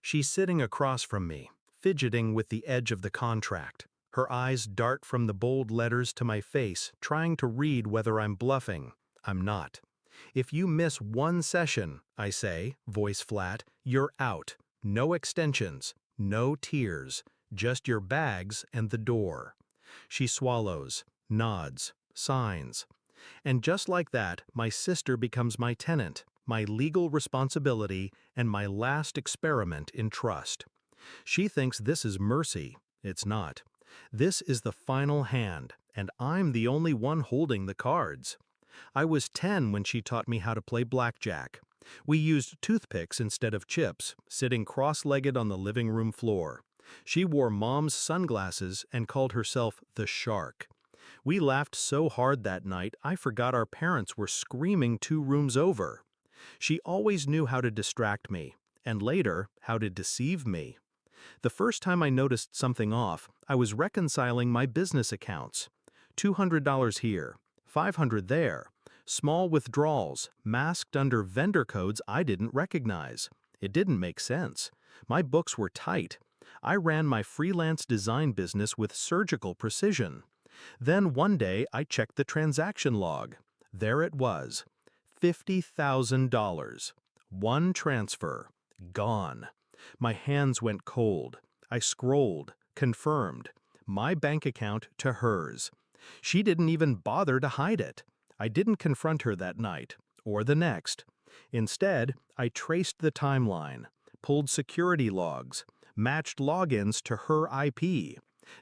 She's sitting across from me, fidgeting with the edge of the contract. Her eyes dart from the bold letters to my face, trying to read whether I'm bluffing. I'm not. If you miss one session, I say, voice flat, you're out. No extensions, no tears, just your bags and the door. She swallows, nods, signs. And just like that, my sister becomes my tenant, my legal responsibility, and my last experiment in trust. She thinks this is mercy. It's not. This is the final hand, and I'm the only one holding the cards. I was 10 when she taught me how to play blackjack. We used toothpicks instead of chips, sitting cross-legged on the living room floor. She wore Mom's sunglasses and called herself the Shark. We laughed so hard that night I forgot our parents were screaming 2 rooms over. She always knew how to distract me, and later, how to deceive me. The first time I noticed something off, I was reconciling my business accounts. $200 here, $500 there, small withdrawals, masked under vendor codes I didn't recognize. It didn't make sense. My books were tight. I ran my freelance design business with surgical precision. Then one day I checked the transaction log. There it was. $50,000. One transfer. Gone. My hands went cold. I scrolled, confirmed. My bank account to hers. She didn't even bother to hide it. I didn't confront her that night, or the next. Instead, I traced the timeline, pulled security logs, matched logins to her IP,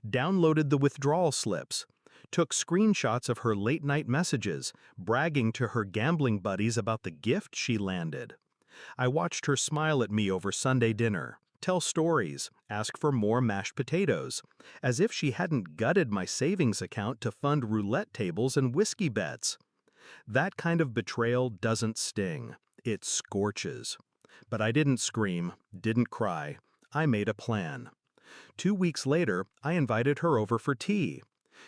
downloaded the withdrawal slips, took screenshots of her late-night messages, bragging to her gambling buddies about the gift she landed. I watched her smile at me over Sunday dinner, tell stories, ask for more mashed potatoes, as if she hadn't gutted my savings account to fund roulette tables and whiskey bets. That kind of betrayal doesn't sting. It scorches. But I didn't scream, didn't cry. I made a plan. 2 weeks later, I invited her over for tea.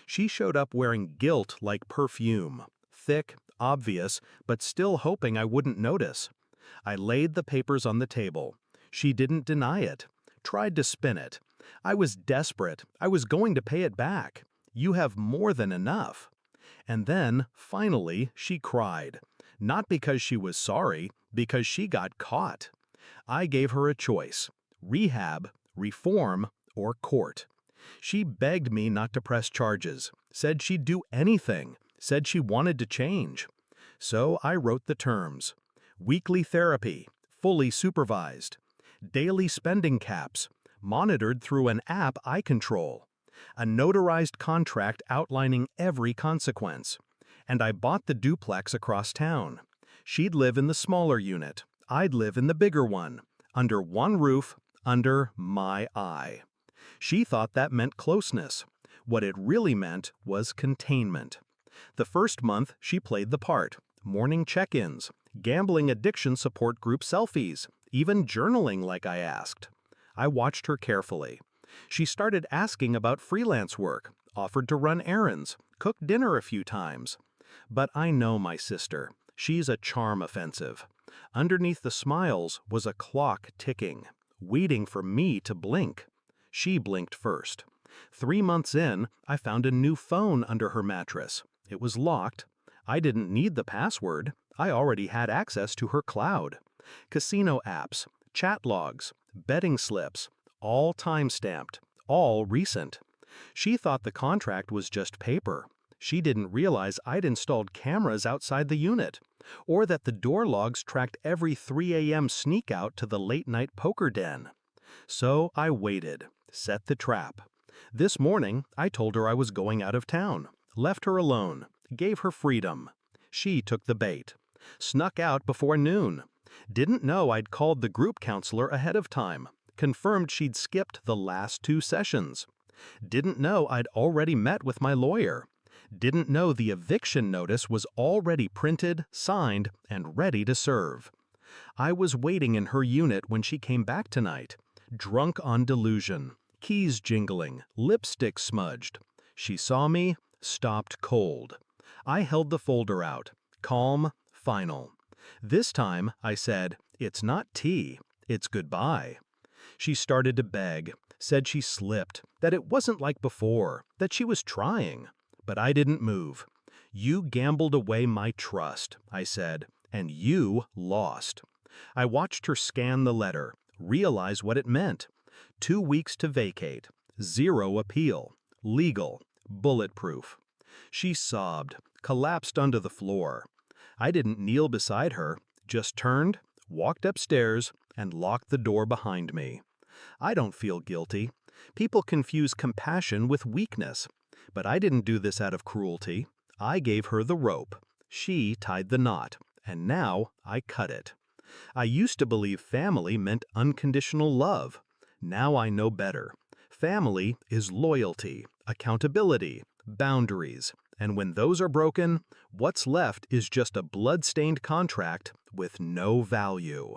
She showed up wearing guilt like perfume, thick, obvious, but still hoping I wouldn't notice. I laid the papers on the table. She didn't deny it, tried to spin it. I was desperate. I was going to pay it back. You have more than enough. And then, finally, she cried. Not because she was sorry, because she got caught. I gave her a choice: rehab, reform, or court. She begged me not to press charges, said she'd do anything, said she wanted to change. So I wrote the terms. Weekly therapy, fully supervised. Daily spending caps, monitored through an app I control. A notarized contract outlining every consequence. And I bought the duplex across town. She'd live in the smaller unit. I'd live in the bigger one. Under one roof, under my eye. She thought that meant closeness. What it really meant was containment. The first month, she played the part. Morning check-ins, gambling addiction support group selfies, even journaling like I asked. I watched her carefully. She started asking about freelance work, offered to run errands, cooked dinner a few times. But I know my sister. She's a charm offensive. Underneath the smiles was a clock ticking, waiting for me to blink. She blinked first. 3 months in, I found a new phone under her mattress. It was locked. I didn't need the password. I already had access to her cloud. Casino apps, chat logs, betting slips, all time-stamped, all recent. She thought the contract was just paper. She didn't realize I'd installed cameras outside the unit, or that the door logs tracked every 3 a.m. sneak out to the late-night poker den. So I waited, set the trap. This morning, I told her I was going out of town, left her alone, gave her freedom. She took the bait. Snuck out before noon. Didn't know I'd called the group counselor ahead of time. Confirmed she'd skipped the last 2 sessions. Didn't know I'd already met with my lawyer. Didn't know the eviction notice was already printed, signed, and ready to serve. I was waiting in her unit when she came back tonight, drunk on delusion, keys jingling, lipstick smudged. She saw me, stopped cold. I held the folder out, calm, final. This time, I said, "It's not tea, it's goodbye." She started to beg, said she slipped, that it wasn't like before, that she was trying. But I didn't move. "You gambled away my trust," I said, "and you lost." I watched her scan the letter, realize what it meant. 2 weeks to vacate, 0 appeal, legal, bulletproof. She sobbed, collapsed onto the floor. I didn't kneel beside her, just turned, walked upstairs, and locked the door behind me. I don't feel guilty. People confuse compassion with weakness. But I didn't do this out of cruelty. I gave her the rope. She tied the knot, and now I cut it. I used to believe family meant unconditional love. Now I know better. Family is loyalty, accountability, boundaries, and when those are broken, what's left is just a blood-stained contract with no value.